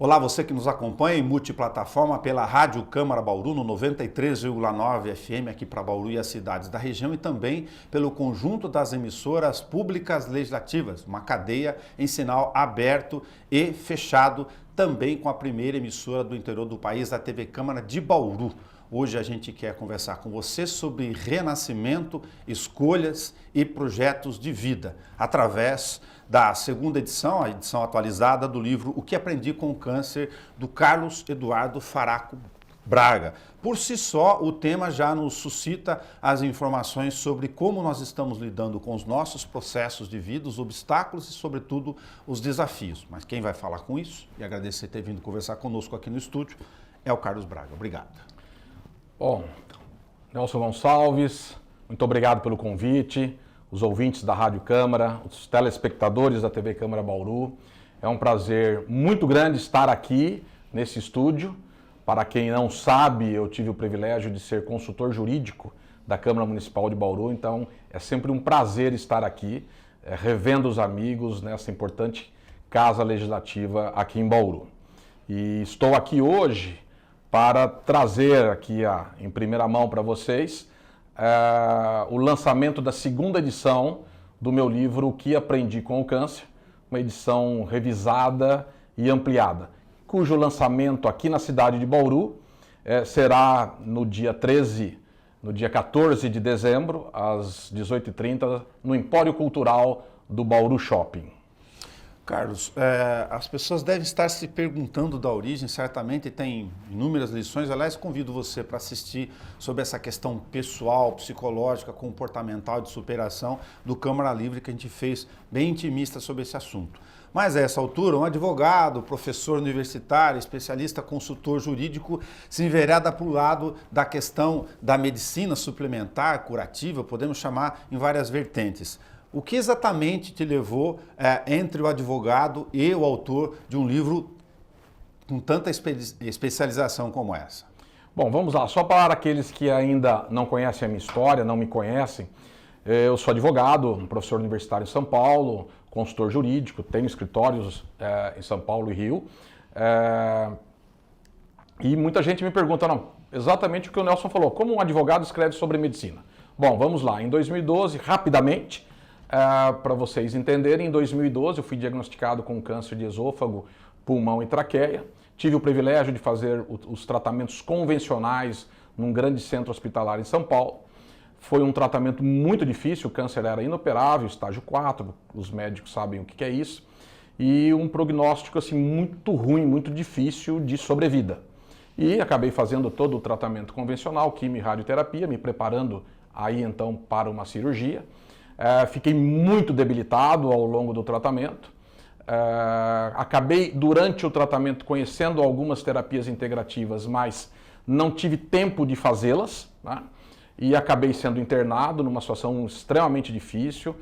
Olá, você que nos acompanha em multiplataforma pela Rádio Câmara Bauru no 93,9 FM aqui para Bauru e as cidades da região e também pelo conjunto das emissoras públicas legislativas, uma cadeia em sinal aberto e fechado, também com a primeira emissora do interior do país, a TV Câmara de Bauru. Hoje a gente quer conversar com você sobre renascimento, escolhas e projetos de vida, através da segunda edição, a edição atualizada do livro O que Aprendi com o Câncer, do Carlos Eduardo Faraco Braga. Por si só, o tema já nos suscita as informações sobre como nós estamos lidando com os nossos processos de vida, os obstáculos e, sobretudo, os desafios. Mas quem vai falar com isso, e agradecer ter vindo conversar conosco aqui no estúdio, é o Carlos Braga. Obrigado. Bom, Nelson Gonçalves, muito obrigado pelo convite, os ouvintes da Rádio Câmara, os telespectadores da TV Câmara Bauru. É um prazer muito grande estar aqui nesse estúdio. Para quem não sabe, eu tive o privilégio de ser consultor jurídico da Câmara Municipal de Bauru, então é sempre um prazer estar aqui, revendo os amigos nessa importante casa legislativa aqui em Bauru. E estou aqui hoje para trazer aqui em primeira mão para vocês o lançamento da segunda edição do meu livro O que Aprendi com o Câncer, uma edição revisada e ampliada, cujo lançamento aqui na cidade de Bauru será no dia 14 de dezembro, às 18h30, no Empório Cultural do Bauru Shopping. Carlos, as pessoas devem estar se perguntando da origem, certamente tem inúmeras lições. Aliás, convido você para assistir sobre essa questão pessoal, psicológica, comportamental de superação do Câmara Livre que a gente fez bem intimista sobre esse assunto. Mas a essa altura, um advogado, professor universitário, especialista, consultor jurídico, se envereda para o lado da questão da medicina suplementar, curativa, podemos chamar em várias vertentes. O que exatamente te levou entre o advogado e o autor de um livro com tanta especialização como essa? Bom, vamos lá. Só para aqueles que ainda não conhecem a minha história, não me conhecem, eu sou advogado, um professor universitário em São Paulo, consultor jurídico, tenho escritórios em São Paulo e Rio. E muita gente me pergunta, não, exatamente o que o Nelson falou, como um advogado escreve sobre medicina? Bom, vamos lá. Em 2012, rapidamente, para vocês entenderem, em 2012 eu fui diagnosticado com câncer de esôfago, pulmão e traqueia. Tive o privilégio de fazer os tratamentos convencionais num grande centro hospitalar em São Paulo. Foi um tratamento muito difícil, o câncer era inoperável, estágio 4, os médicos sabem o que é isso. E um prognóstico assim, muito ruim, muito difícil de sobrevida. E acabei fazendo todo o tratamento convencional, quimio e radioterapia, me preparando aí então para uma cirurgia. Fiquei muito debilitado ao longo do tratamento. Acabei, durante o tratamento, conhecendo algumas terapias integrativas, mas não tive tempo de fazê-las, né? E acabei sendo internado numa situação extremamente difícil,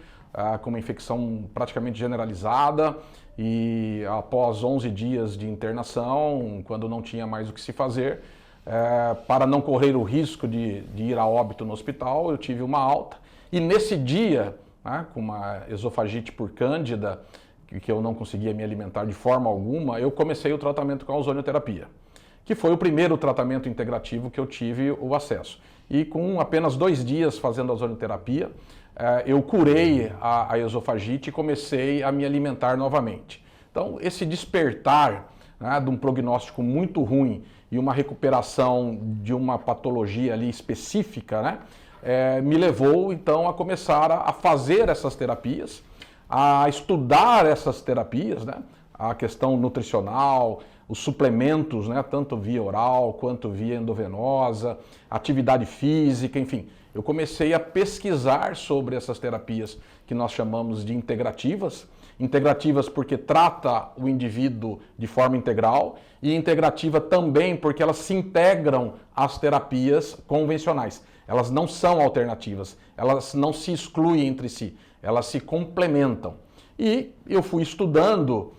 com uma infecção praticamente generalizada. E após 11 dias de internação, quando não tinha mais o que se fazer, para não correr o risco de ir a óbito no hospital, eu tive uma alta. E nesse dia, com uma esofagite por cândida, que eu não conseguia me alimentar de forma alguma, eu comecei o tratamento com a ozonioterapia, que foi o primeiro tratamento integrativo que eu tive o acesso. E com apenas 2 dias fazendo a ozonioterapia, eu curei a esofagite e comecei a me alimentar novamente. Então, esse despertar de um prognóstico muito ruim e uma recuperação de uma patologia ali específica, me levou então a começar a fazer essas terapias, a estudar essas terapias, a questão nutricional, os suplementos, tanto via oral quanto via endovenosa, atividade física, enfim. Eu comecei a pesquisar sobre essas terapias que nós chamamos de integrativas. Integrativas porque trata o indivíduo de forma integral e integrativa também porque elas se integram às terapias convencionais. Elas não são alternativas, elas não se excluem entre si, elas se complementam. E eu fui estudando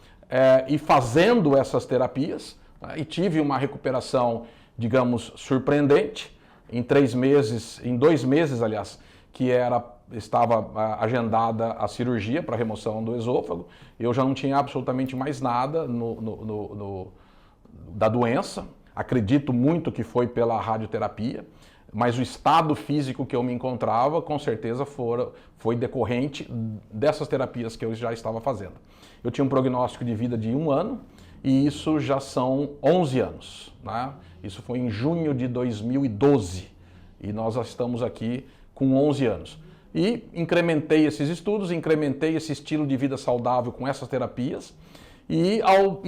e fazendo essas terapias, e tive uma recuperação, digamos, surpreendente. Em 2 meses, aliás, que estava agendada a cirurgia para remoção do esôfago, eu já não tinha absolutamente mais nada da doença, acredito muito que foi pela radioterapia, mas o estado físico que eu me encontrava, com certeza foi decorrente dessas terapias que eu já estava fazendo. Eu tinha um prognóstico de vida de 1 ano e isso já são 11 anos. Né? Isso foi em junho de 2012 e nós já estamos aqui com 11 anos. E incrementei esses estudos, incrementei esse estilo de vida saudável com essas terapias e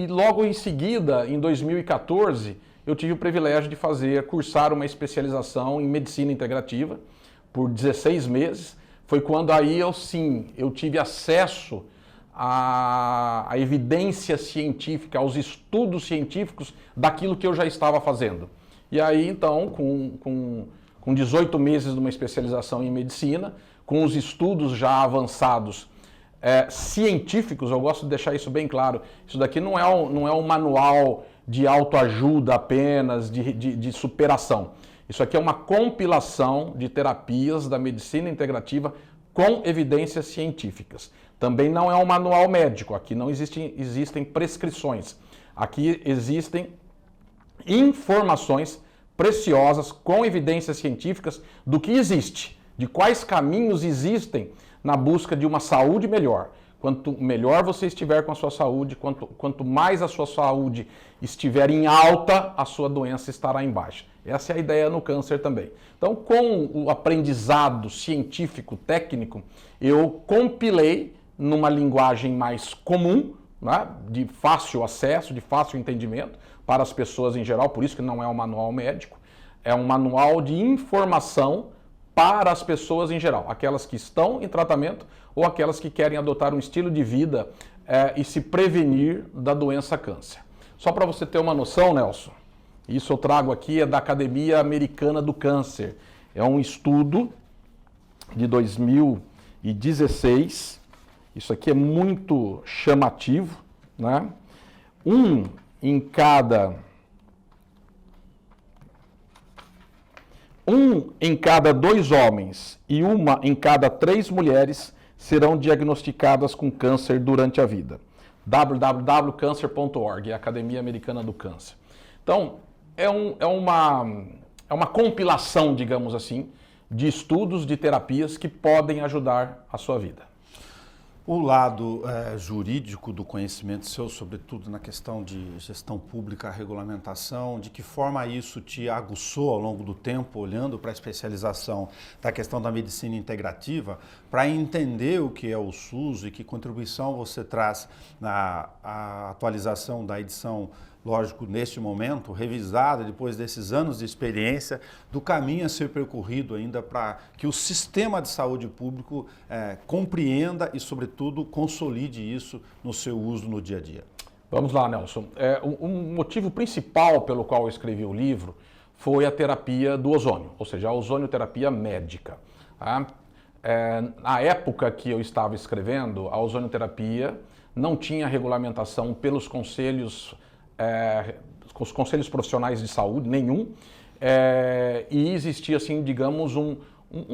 logo em seguida, em 2014, eu tive o privilégio de cursar uma especialização em medicina integrativa por 16 meses. Foi quando aí eu tive acesso à evidência científica, aos estudos científicos daquilo que eu já estava fazendo. E aí então, com 18 meses de uma especialização em medicina, com os estudos já avançados científicos, eu gosto de deixar isso bem claro, isso daqui não é um manual de autoajuda apenas, de superação. Isso aqui é uma compilação de terapias da medicina integrativa com evidências científicas. Também não é um manual médico, aqui não existem prescrições. Aqui existem informações preciosas com evidências científicas do que existe, de quais caminhos existem na busca de uma saúde melhor. Quanto melhor você estiver com a sua saúde, quanto mais a sua saúde estiver em alta, a sua doença estará em baixa. Essa é a ideia no câncer também. Então, com o aprendizado científico, técnico, eu compilei numa linguagem mais comum, né, de fácil acesso, de fácil entendimento para as pessoas em geral, por isso que não é um manual médico, é um manual de informação para as pessoas em geral, aquelas que estão em tratamento ou aquelas que querem adotar um estilo de vida e se prevenir da doença câncer. Só para você ter uma noção, Nelson, isso eu trago aqui é da Academia Americana do Câncer. É um estudo de 2016, isso aqui é muito chamativo, né? Um em cada 2 homens e 1 em cada 3 mulheres serão diagnosticadas com câncer durante a vida. www.cancer.org, é a Academia Americana do Câncer. Então, é uma compilação, digamos assim, de estudos, de terapias que podem ajudar a sua vida. O lado jurídico do conhecimento seu, sobretudo na questão de gestão pública, regulamentação, de que forma isso te aguçou ao longo do tempo, olhando para a especialização da questão da medicina integrativa, para entender o que é o SUS e que contribuição você traz na atualização da edição, lógico, neste momento, revisada depois desses anos de experiência, do caminho a ser percorrido ainda para que o sistema de saúde público compreenda e, sobretudo, consolide isso no seu uso no dia a dia. Vamos lá, Nelson. O motivo principal pelo qual eu escrevi o livro foi a terapia do ozônio, ou seja, a ozonioterapia médica. Na época que eu estava escrevendo, a ozonioterapia não tinha regulamentação pelos conselhos os conselhos profissionais de saúde, nenhum, e existia, assim, digamos, um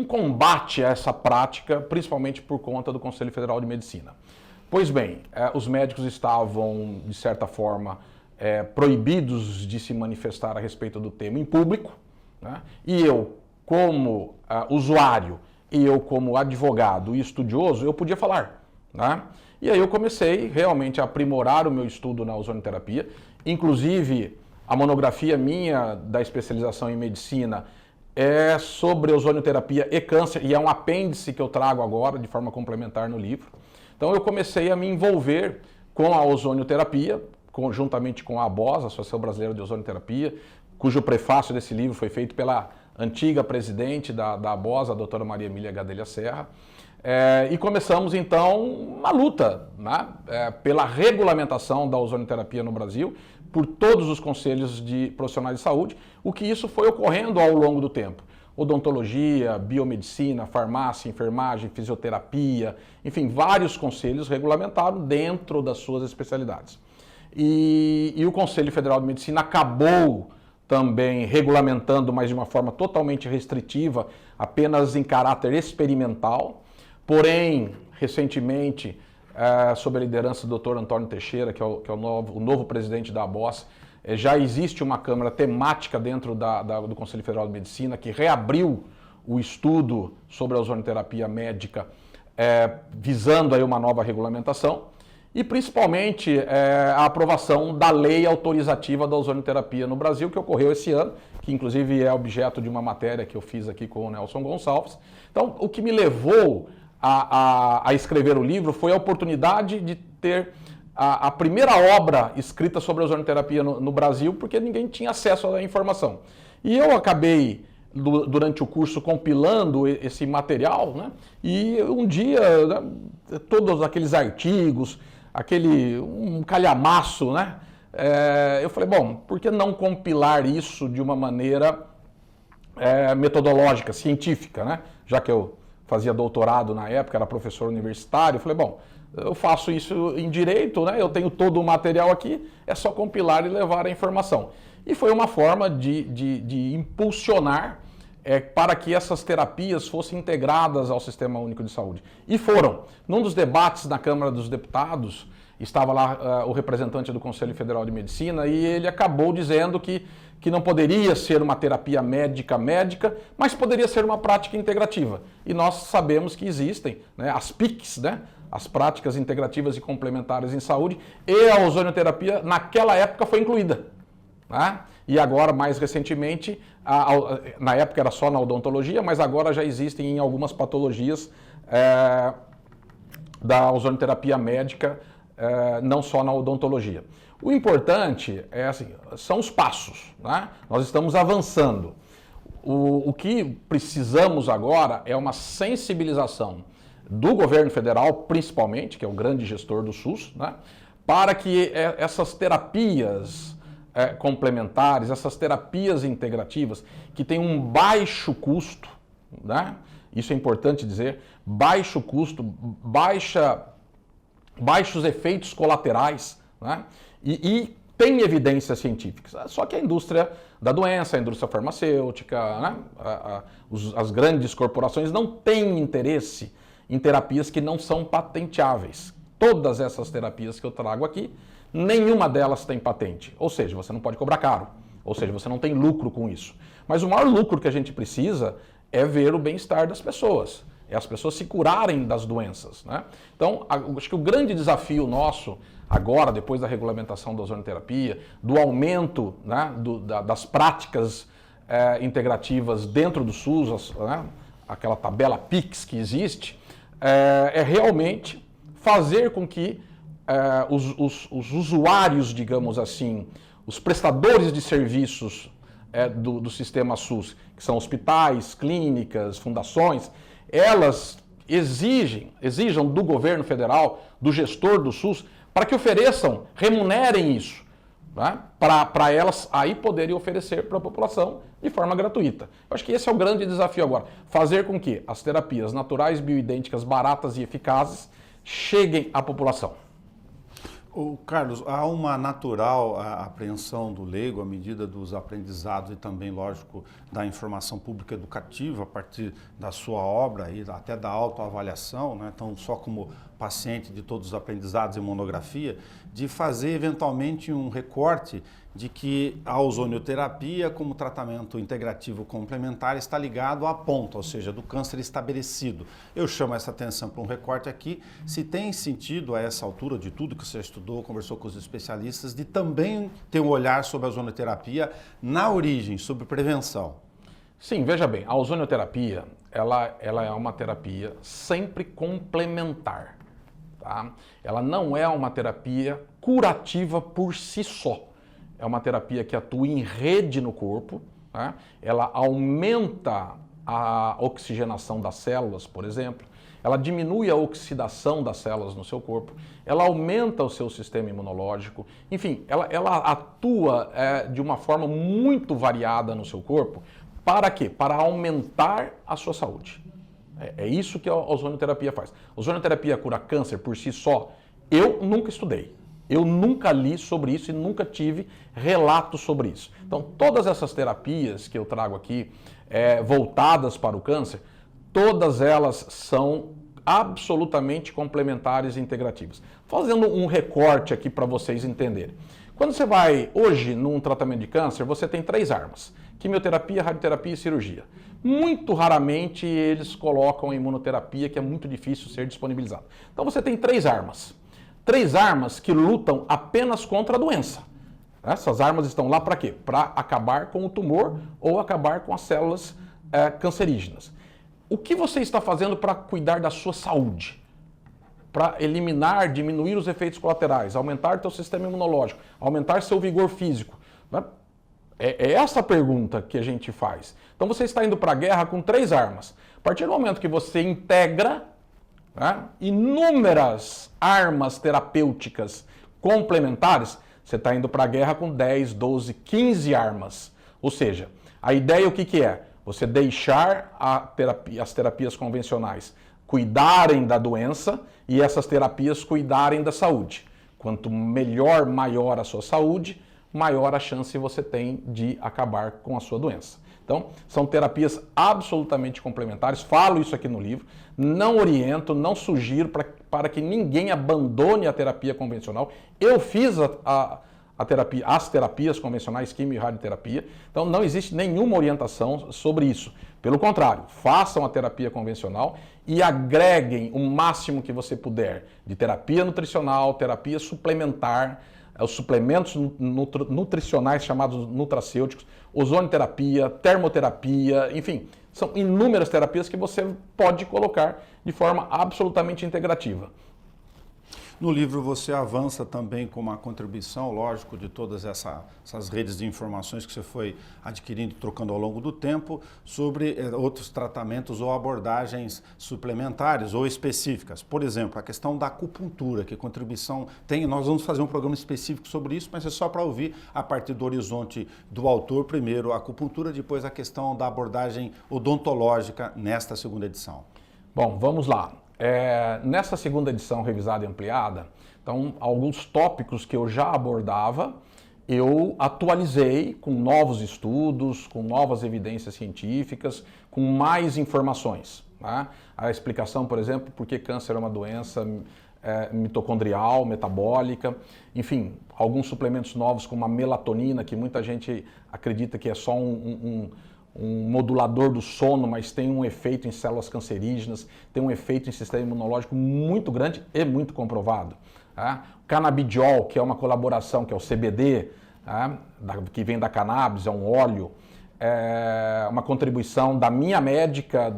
combate a essa prática, principalmente por conta do Conselho Federal de Medicina. Pois bem, os médicos estavam, de certa forma, proibidos de se manifestar a respeito do tema em público, né? E eu, como usuário, e eu, como advogado e estudioso, eu podia falar, né? E aí eu comecei realmente a aprimorar o meu estudo na ozonioterapia. Inclusive, a monografia minha da especialização em medicina é sobre ozonioterapia e câncer, e é um apêndice que eu trago agora de forma complementar no livro. Então eu comecei a me envolver com a ozonioterapia, conjuntamente com a ABOS, Associação Brasileira de Ozonioterapia, cujo prefácio desse livro foi feito pela antiga presidente da ABOS, a doutora Maria Emília Gadelha Serra. E começamos então uma luta, né, pela regulamentação da ozonioterapia no Brasil, por todos os conselhos de profissionais de saúde, o que isso foi ocorrendo ao longo do tempo. Odontologia, biomedicina, farmácia, enfermagem, fisioterapia, enfim, vários conselhos regulamentaram dentro das suas especialidades. E o Conselho Federal de Medicina acabou também regulamentando, mas de uma forma totalmente restritiva, apenas em caráter experimental. Porém, recentemente, sob a liderança do Dr. Antônio Teixeira, que é o novo presidente da ABOS, Já existe uma câmara temática dentro do Conselho Federal de Medicina que reabriu o estudo sobre a ozonoterapia médica, visando aí uma nova regulamentação e principalmente a aprovação da lei autorizativa da ozonoterapia no Brasil, que ocorreu esse ano, que inclusive é objeto de uma matéria que eu fiz aqui com o Nelson Gonçalves. Então, o que me levou a escrever o livro foi a oportunidade de ter a primeira obra escrita sobre a ozonoterapia no Brasil, porque ninguém tinha acesso à informação. E eu acabei, durante o curso, compilando esse material, né? E um dia, né, todos aqueles artigos, um calhamaço, né? Eu falei, bom, por que não compilar isso de uma maneira metodológica, científica, né? Já que eu fazia doutorado na época, era professor universitário, eu falei, bom, eu faço isso em direito, né? Eu tenho todo o material aqui, é só compilar e levar a informação. E foi uma forma de impulsionar para que essas terapias fossem integradas ao Sistema Único de Saúde. E foram. Num dos debates na Câmara dos Deputados, estava lá o representante do Conselho Federal de Medicina e ele acabou dizendo que não poderia ser uma terapia médica, mas poderia ser uma prática integrativa. E nós sabemos que existem, né, as PICs, né, as práticas integrativas e complementares em saúde, e a ozonoterapia naquela época foi incluída. Né? E agora, mais recentemente, na época era só na odontologia, mas agora já existem em algumas patologias da ozonoterapia médica, não só na odontologia. O importante são os passos, né? Nós estamos avançando. O que precisamos agora é uma sensibilização do governo federal, principalmente, que é o grande gestor do SUS, né? Para que essas terapias complementares, essas terapias integrativas, que têm um baixo custo, né? Isso é importante dizer, baixo custo, baixos efeitos colaterais, né? E tem evidências científicas. Só que a indústria da doença, a indústria farmacêutica, né? As grandes corporações não têm interesse em terapias que não são patenteáveis. Todas essas terapias que eu trago aqui, nenhuma delas tem patente. Ou seja, você não pode cobrar caro. Ou seja, você não tem lucro com isso. Mas o maior lucro que a gente precisa é ver o bem-estar das pessoas. É as pessoas se curarem das doenças, né? Então, acho que o grande desafio nosso, agora, depois da regulamentação da ozonoterapia, do aumento, né, das práticas integrativas dentro do SUS, né, aquela tabela PICS que existe, é realmente fazer com que os usuários, digamos assim, os prestadores de serviços do sistema SUS, que são hospitais, clínicas, fundações, elas exijam do governo federal, do gestor do SUS, para que ofereçam, remunerem isso, né? Para elas aí poderem oferecer para a população de forma gratuita. Eu acho que esse é o grande desafio agora, fazer com que as terapias naturais, bioidênticas, baratas e eficazes cheguem à população. Carlos, há uma natural apreensão do leigo à medida dos aprendizados e também, lógico, da informação pública educativa a partir da sua obra e até da autoavaliação, né? Então, só como paciente de todos os aprendizados em monografia, de fazer eventualmente um recorte de que a ozonioterapia como tratamento integrativo complementar está ligado à ponta, ou seja, do câncer estabelecido. Eu chamo essa atenção para um recorte aqui, se tem sentido a essa altura de tudo que você estudou, conversou com os especialistas, de também ter um olhar sobre a ozonioterapia na origem, sobre prevenção. Sim, veja bem, a ozonioterapia, ela é uma terapia sempre complementar, tá? Ela não é uma terapia curativa por si só. É uma terapia que atua em rede no corpo, né? Ela aumenta a oxigenação das células, por exemplo, ela diminui a oxidação das células no seu corpo, ela aumenta o seu sistema imunológico, enfim, ela atua de uma forma muito variada no seu corpo. Para quê? Para aumentar a sua saúde. É isso que a ozonioterapia faz. A ozonioterapia cura câncer por si só? Eu nunca estudei. Eu nunca li sobre isso e nunca tive relatos sobre isso. Então, todas essas terapias que eu trago aqui, voltadas para o câncer, todas elas são absolutamente complementares e integrativas. Fazendo um recorte aqui para vocês entenderem. Quando você vai hoje num tratamento de câncer, você tem 3 armas: quimioterapia, radioterapia e cirurgia. Muito raramente eles colocam a imunoterapia, que é muito difícil ser disponibilizada. Então você tem 3 armas. 3 armas que lutam apenas contra a doença. Essas armas estão lá para quê? Para acabar com o tumor ou acabar com as células cancerígenas. O que você está fazendo para cuidar da sua saúde? Para eliminar, diminuir os efeitos colaterais, aumentar teu sistema imunológico, aumentar seu vigor físico. Né? É essa a pergunta que a gente faz. Então você está indo para a guerra com 3 armas. A partir do momento que você integra, né, inúmeras armas terapêuticas complementares, você está indo para a guerra com 10, 12, 15 armas. Ou seja, a ideia o que é? Você deixar as terapias convencionais cuidarem da doença e essas terapias cuidarem da saúde. Quanto melhor, maior a sua saúde, maior a chance você tem de acabar com a sua doença. Então, são terapias absolutamente complementares, falo isso aqui no livro, não oriento, não sugiro para que ninguém abandone a terapia convencional. Eu fiz as terapias convencionais, quimio e radioterapia, então não existe nenhuma orientação sobre isso. Pelo contrário, façam a terapia convencional e agreguem o máximo que você puder de terapia nutricional, terapia suplementar, os suplementos nutricionais chamados nutracêuticos, ozonioterapia, termoterapia, enfim, são inúmeras terapias que você pode colocar de forma absolutamente integrativa. No livro você avança também com uma contribuição, lógico, de todas essas redes de informações que você foi adquirindo e trocando ao longo do tempo, sobre outros tratamentos ou abordagens suplementares ou específicas. Por exemplo, a questão da acupuntura, que contribuição tem. Nós vamos fazer um programa específico sobre isso, mas é só para ouvir a partir do horizonte do autor, primeiro a acupuntura, depois a questão da abordagem odontológica nesta segunda edição. Bom, vamos lá. Nessa segunda edição revisada e ampliada, então, alguns tópicos que eu já abordava, eu atualizei com novos estudos, com novas evidências científicas, com mais informações. Tá? A explicação, por exemplo, por que câncer é uma doença mitocondrial, metabólica, enfim, alguns suplementos novos como a melatonina, que muita gente acredita que é só um modulador do sono, mas tem um efeito em células cancerígenas, tem um efeito em sistema imunológico muito grande e muito comprovado. Tá? O canabidiol, que é uma colaboração, que é o CBD, tá? Que vem da cannabis, é um óleo, é uma contribuição da minha médica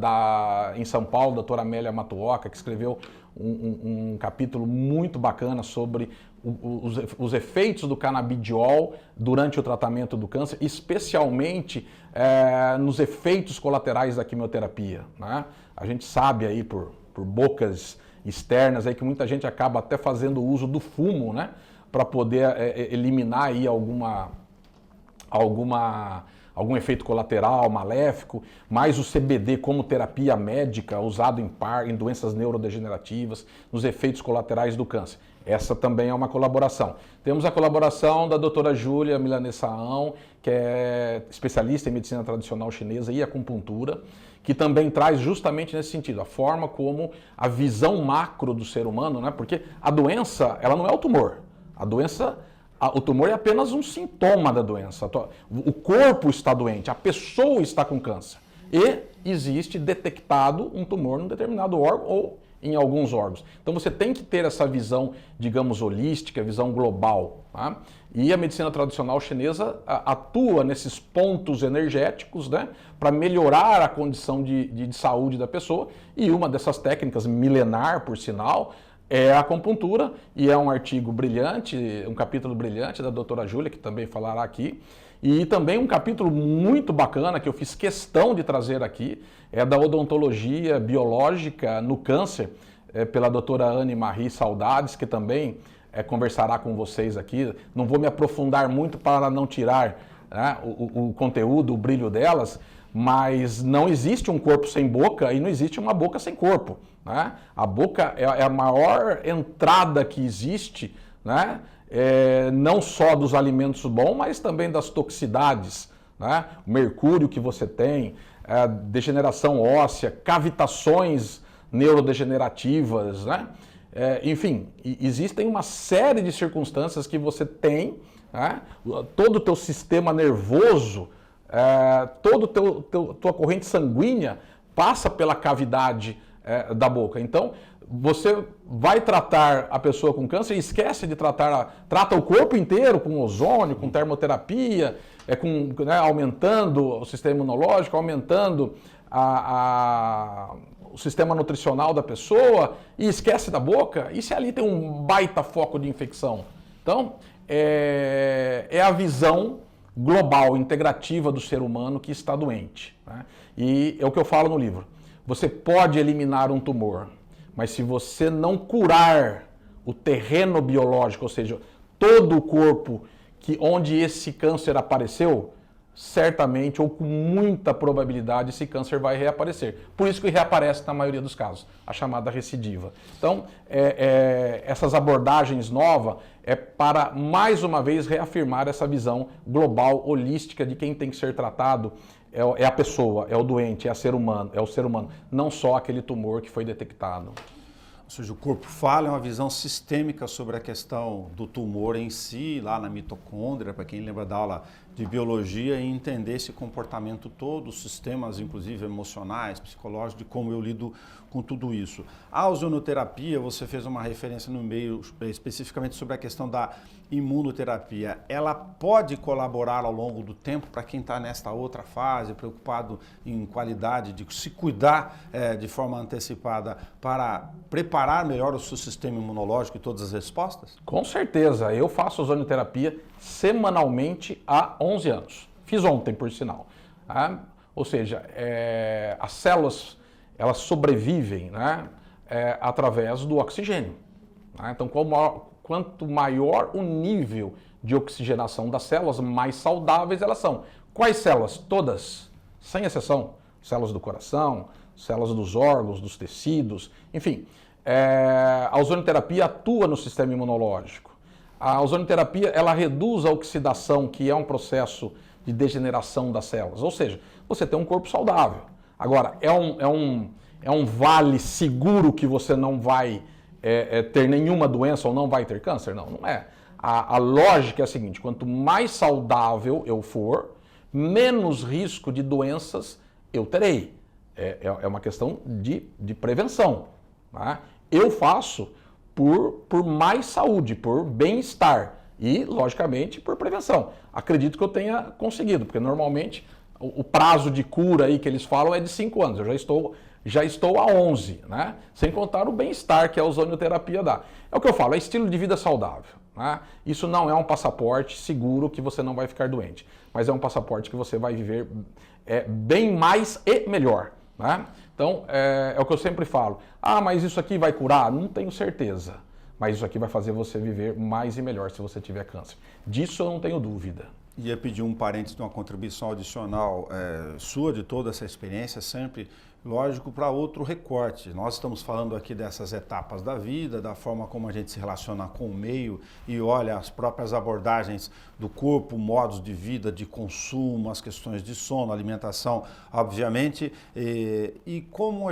em São Paulo, doutora Amélia Matuoka, que escreveu um capítulo muito bacana sobre os efeitos do canabidiol durante o tratamento do câncer, especialmente nos efeitos colaterais da quimioterapia. Né? A gente sabe aí por bocas externas aí que muita gente acaba até fazendo uso do fumo, né? Para poder eliminar aí algum efeito colateral maléfico, mas o CBD como terapia médica usado em doenças neurodegenerativas, nos efeitos colaterais do câncer. Essa também é uma colaboração. Temos a colaboração da doutora Júlia Milanês-Saão, que é especialista em medicina tradicional chinesa e acupuntura, que também traz justamente nesse sentido, a forma como a visão macro do ser humano, né? Porque a doença, ela não é o tumor. O tumor é apenas um sintoma da doença. O corpo está doente, a pessoa está com câncer. E existe detectado um tumor num determinado órgão ou em alguns órgãos. Então você tem que ter essa visão, digamos, holística, visão global. Tá? E a medicina tradicional chinesa atua nesses pontos energéticos, né, para melhorar a condição de saúde da pessoa. E uma dessas técnicas, milenar por sinal, é a acupuntura, e é um artigo brilhante, um capítulo brilhante da doutora Júlia, que também falará aqui, e também um capítulo muito bacana que eu fiz questão de trazer aqui, é da odontologia biológica no câncer, pela doutora Anne-Marie Saudades, que também conversará com vocês aqui. Não vou me aprofundar muito para não tirar, né, o conteúdo, o brilho delas, mas não existe um corpo sem boca e não existe uma boca sem corpo. Né? A boca é a maior entrada que existe, né? Não só dos alimentos bons, mas também das toxicidades. Né? O mercúrio que você tem, degeneração óssea, cavitações neurodegenerativas. Né? Enfim, existem uma série de circunstâncias que você tem, né? Todo o teu sistema nervoso, toda a tua corrente sanguínea passa pela cavidade da boca. Então, você vai tratar a pessoa com câncer e esquece de trata o corpo inteiro com ozônio, com termoterapia, aumentando o sistema imunológico, aumentando o sistema nutricional da pessoa e esquece da boca. E se ali tem um baita foco de infecção? Então, é a visão global, integrativa do ser humano que está doente, né? E é o que eu falo no livro. Você pode eliminar um tumor, mas se você não curar o terreno biológico, ou seja, todo o corpo onde esse câncer apareceu, certamente ou com muita probabilidade esse câncer vai reaparecer. Por isso que reaparece na maioria dos casos, a chamada recidiva. Então, essas abordagens novas é para, mais uma vez, reafirmar essa visão global, holística de quem tem que ser tratado é a pessoa, é o doente, é o ser humano, não só aquele tumor que foi detectado. Ou seja, o corpo fala é uma visão sistêmica sobre a questão do tumor em si, lá na mitocôndria, para quem lembra da aula de biologia, e entender esse comportamento todo, os sistemas, inclusive emocionais, psicológicos, de como eu lido com tudo isso. A ozonioterapia, você fez uma referência no meio, especificamente sobre a questão da imunoterapia. Ela pode colaborar ao longo do tempo para quem está nesta outra fase, preocupado em qualidade, de se cuidar de forma antecipada para preparar melhor o seu sistema imunológico e todas as respostas? Com certeza. Eu faço ozonioterapia semanalmente há 11 anos. Fiz ontem, por sinal. Ou seja, as células elas sobrevivem, né, através do oxigênio. Né? Então, quanto maior o nível de oxigenação das células, mais saudáveis elas são. Quais células? Todas, sem exceção. Células do coração, células dos órgãos, dos tecidos, enfim. A ozonioterapia atua no sistema imunológico. A ozonioterapia ela reduz a oxidação, que é um processo de degeneração das células. Ou seja, você tem um corpo saudável. Agora, é um vale seguro que você não vai ter nenhuma doença ou não vai ter câncer? Não, não é. A lógica é a seguinte, quanto mais saudável eu for, menos risco de doenças eu terei. É uma questão de prevenção. Tá? Eu faço por mais saúde, por bem-estar e, logicamente, por prevenção. Acredito que eu tenha conseguido, porque normalmente o prazo de cura aí que eles falam é de 5 anos. Eu já estou há 11, né? Sem contar o bem-estar que a ozonioterapia dá. É o que eu falo, é estilo de vida saudável. Né? Isso não é um passaporte seguro que você não vai ficar doente, mas é um passaporte que você vai viver bem mais e melhor. Né? Então, é o que eu sempre falo. Ah, mas isso aqui vai curar? Não tenho certeza. Mas isso aqui vai fazer você viver mais e melhor se você tiver câncer. Disso eu não tenho dúvida. Ia pedir um parênteses de uma contribuição adicional sua de toda essa experiência, sempre, lógico, para outro recorte. Nós estamos falando aqui dessas etapas da vida, da forma como a gente se relaciona com o meio e olha as próprias abordagens do corpo, modos de vida, de consumo, as questões de sono, alimentação, obviamente, e como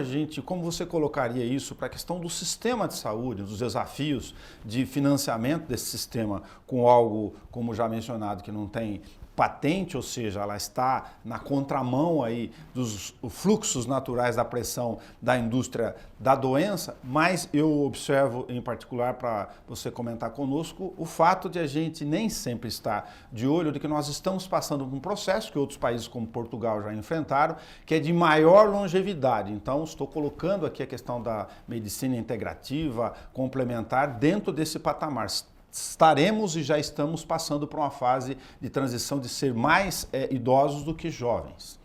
você colocaria isso para a questão do sistema de saúde, dos desafios de financiamento desse sistema com algo, como já mencionado, que não tem patente, ou seja, ela está na contramão aí dos fluxos naturais da pressão da indústria da doença, mas eu observo em particular, para você comentar conosco, o fato de a gente nem sempre estar de olho de que nós estamos passando por um processo que outros países como Portugal já enfrentaram, que é de maior longevidade. Então, estou colocando aqui a questão da medicina integrativa, complementar, dentro desse patamar. Estaremos e já estamos passando por uma fase de transição de ser mais idosos do que jovens.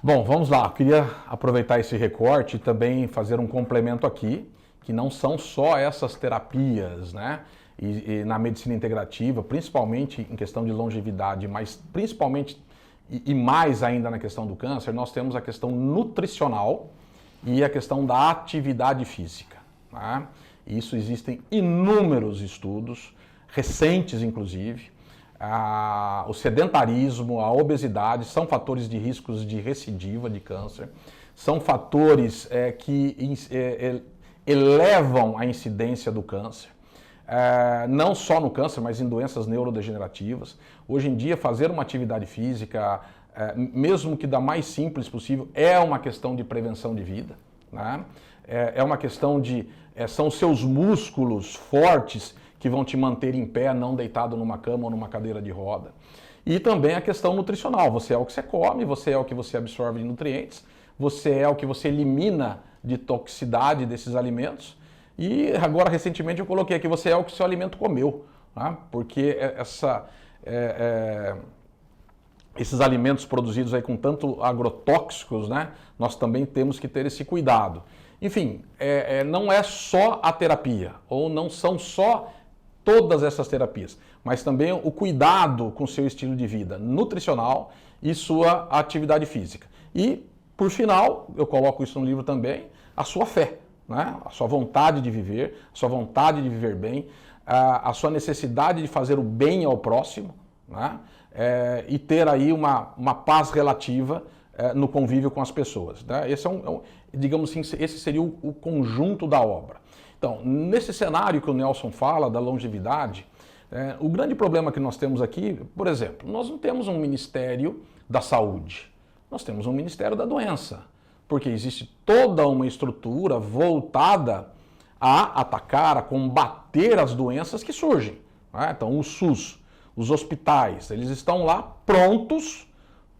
Bom, vamos lá. Eu queria aproveitar esse recorte e também fazer um complemento aqui, que não são só essas terapias, né? E na medicina integrativa, principalmente em questão de longevidade, mas principalmente e mais ainda na questão do câncer, nós temos a questão nutricional e a questão da atividade física. Tá? Isso existem inúmeros estudos, recentes inclusive. O sedentarismo, a obesidade são fatores de riscos de recidiva de câncer, são fatores que elevam a incidência do câncer. não só no câncer, mas em doenças neurodegenerativas. Hoje em dia, fazer uma atividade física, mesmo que da mais simples possível, é uma questão de prevenção de vida, né? É uma questão de... são os seus músculos fortes que vão te manter em pé, não deitado numa cama ou numa cadeira de roda. E também a questão nutricional. Você é o que você come, você é o que você absorve de nutrientes, você é o que você elimina de toxicidade desses alimentos. E agora, recentemente, eu coloquei aqui, você é o que seu alimento comeu, né? Porque esses alimentos produzidos aí com tanto agrotóxicos, né? Nós também temos que ter esse cuidado. Enfim, não é só a terapia, ou não são só todas essas terapias, mas também o cuidado com o seu estilo de vida nutricional e sua atividade física. E, por final, eu coloco isso no livro também, a sua fé, né? A sua vontade de viver, a sua vontade de viver bem, a sua necessidade de fazer o bem ao próximo, né? E ter aí uma paz relativa no convívio com as pessoas, né? Esse digamos assim, esse seria o conjunto da obra. Então, nesse cenário que o Nelson fala da longevidade, o grande problema que nós temos aqui, por exemplo, nós não temos um Ministério da Saúde, nós temos um Ministério da Doença, porque existe toda uma estrutura voltada a atacar, a combater as doenças que surgem, né? Então, o SUS, os hospitais, eles estão lá prontos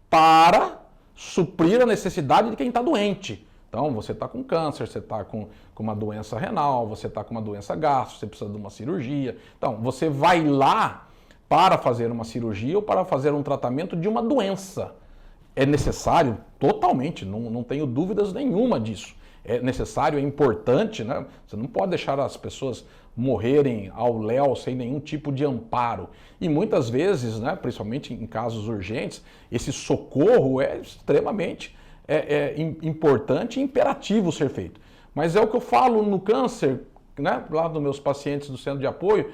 para suprir a necessidade de quem está doente. Então, você está com câncer, você está com uma doença renal, você está com uma doença gastro, você precisa de uma cirurgia. Então, você vai lá para fazer uma cirurgia ou para fazer um tratamento de uma doença. É necessário totalmente, não tenho dúvidas nenhuma disso. É necessário, é importante, né? Você não pode deixar as pessoas morrerem ao léu sem nenhum tipo de amparo. E muitas vezes, né, principalmente em casos urgentes, esse socorro é extremamente importante e imperativo ser feito. Mas é o que eu falo no câncer, né, lá dos meus pacientes do centro de apoio,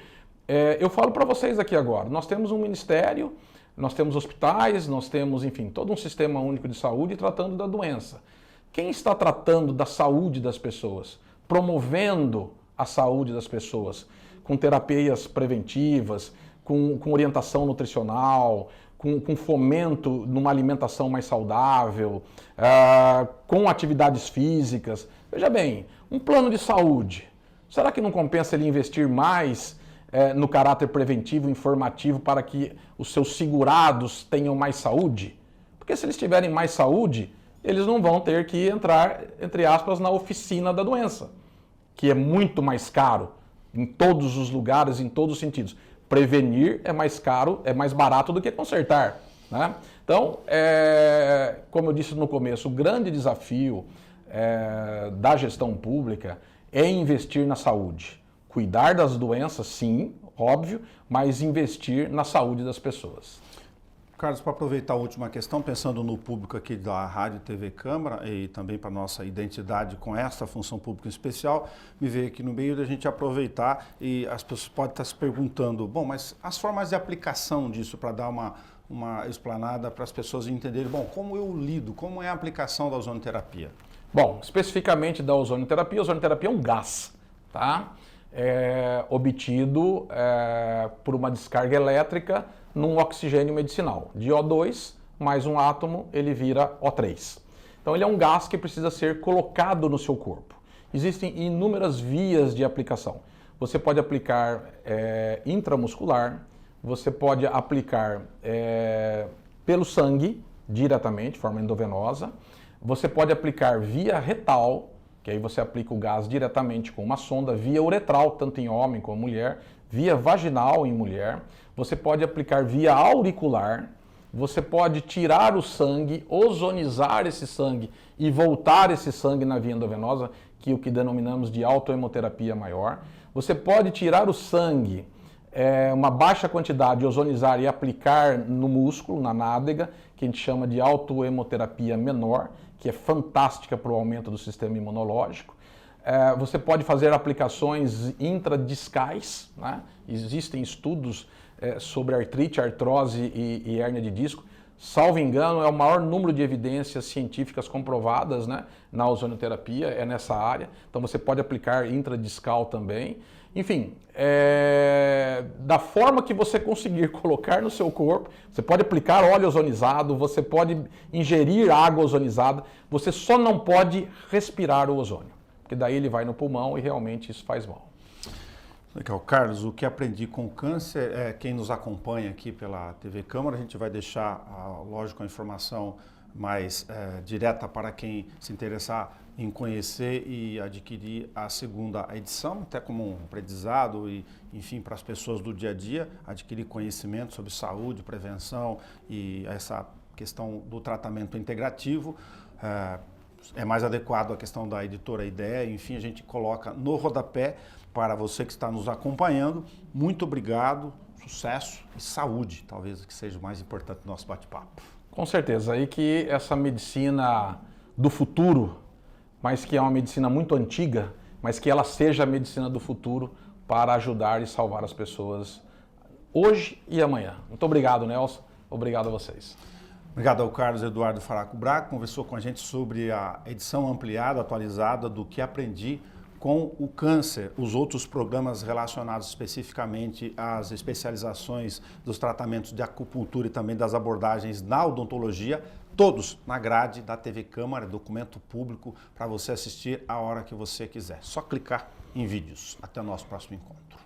eu falo para vocês aqui agora. Nós temos um ministério, nós temos hospitais, nós temos, enfim, todo um sistema único de saúde tratando da doença. Quem está tratando da saúde das pessoas, promovendo a saúde das pessoas, com terapias preventivas, com orientação nutricional, com fomento numa alimentação mais saudável, com atividades físicas. Veja bem, um plano de saúde, será que não compensa ele investir mais no caráter preventivo, informativo, para que os seus segurados tenham mais saúde? Porque se eles tiverem mais saúde, eles não vão ter que entrar, entre aspas, na oficina da doença, que é muito mais caro em todos os lugares, em todos os sentidos. Prevenir é mais caro, é mais barato do que consertar, né? Então, como eu disse no começo, o grande desafio da gestão pública é investir na saúde. Cuidar das doenças, sim, óbvio, mas investir na saúde das pessoas. Carlos, para aproveitar a última questão, pensando no público aqui da Rádio TV Câmara e também para a nossa identidade com esta função pública especial, me veio aqui no meio da gente aproveitar e as pessoas podem estar se perguntando, bom, mas as formas de aplicação disso para dar uma explanada para as pessoas entenderem, bom, como eu lido, como é a aplicação da ozonoterapia? Bom, especificamente da ozonoterapia, a ozonoterapia é um gás, tá? Obtido por uma descarga elétrica num oxigênio medicinal. De O2 mais um átomo, ele vira O3. Então ele é um gás que precisa ser colocado no seu corpo. Existem inúmeras vias de aplicação. Você pode aplicar intramuscular, você pode aplicar pelo sangue, diretamente, de forma endovenosa. Você pode aplicar via retal, que aí você aplica o gás diretamente com uma sonda, via uretral, tanto em homem como mulher, via vaginal em mulher. Você pode aplicar via auricular, você pode tirar o sangue, ozonizar esse sangue e voltar esse sangue na via endovenosa, que é o que denominamos de autohemoterapia maior. Você pode tirar o sangue, uma baixa quantidade, ozonizar e aplicar no músculo, na nádega, que a gente chama de autohemoterapia menor, que é fantástica para o aumento do sistema imunológico. Você pode fazer aplicações intradiscais, né? Existem estudos sobre artrite, artrose e hérnia de disco. salvo engano, é o maior número de evidências científicas comprovadas, né, na ozonioterapia, é nessa área. Então você pode aplicar intradiscal também. Enfim, da forma que você conseguir colocar no seu corpo, você pode aplicar óleo ozonizado, você pode ingerir água ozonizada, você só não pode respirar o ozônio, porque daí ele vai no pulmão e realmente isso faz mal. Legal, Carlos, o que aprendi com o câncer, quem nos acompanha aqui pela TV Câmara, a gente vai deixar, lógico, a informação mais direta para quem se interessar em conhecer e adquirir a segunda edição, até como um aprendizado e, enfim, para as pessoas do dia a dia, adquirir conhecimento sobre saúde, prevenção e essa questão do tratamento integrativo. É mais adequado à questão da editora Ideia, enfim, a gente coloca no rodapé para você que está nos acompanhando. Muito obrigado, sucesso e saúde, talvez que seja o mais importante do nosso bate-papo. Com certeza, aí que essa medicina do futuro, mas que é uma medicina muito antiga, mas que ela seja a medicina do futuro para ajudar e salvar as pessoas hoje e amanhã. Muito obrigado, Nelson. Obrigado a vocês. Obrigado ao Carlos Eduardo Faraco Braga, conversou com a gente sobre a edição ampliada, atualizada do Que Aprendi com o Câncer, os outros programas relacionados especificamente às especializações dos tratamentos de acupuntura e também das abordagens na odontologia, todos na grade da TV Câmara, documento público para você assistir a hora que você quiser. Só clicar em vídeos. Até o nosso próximo encontro.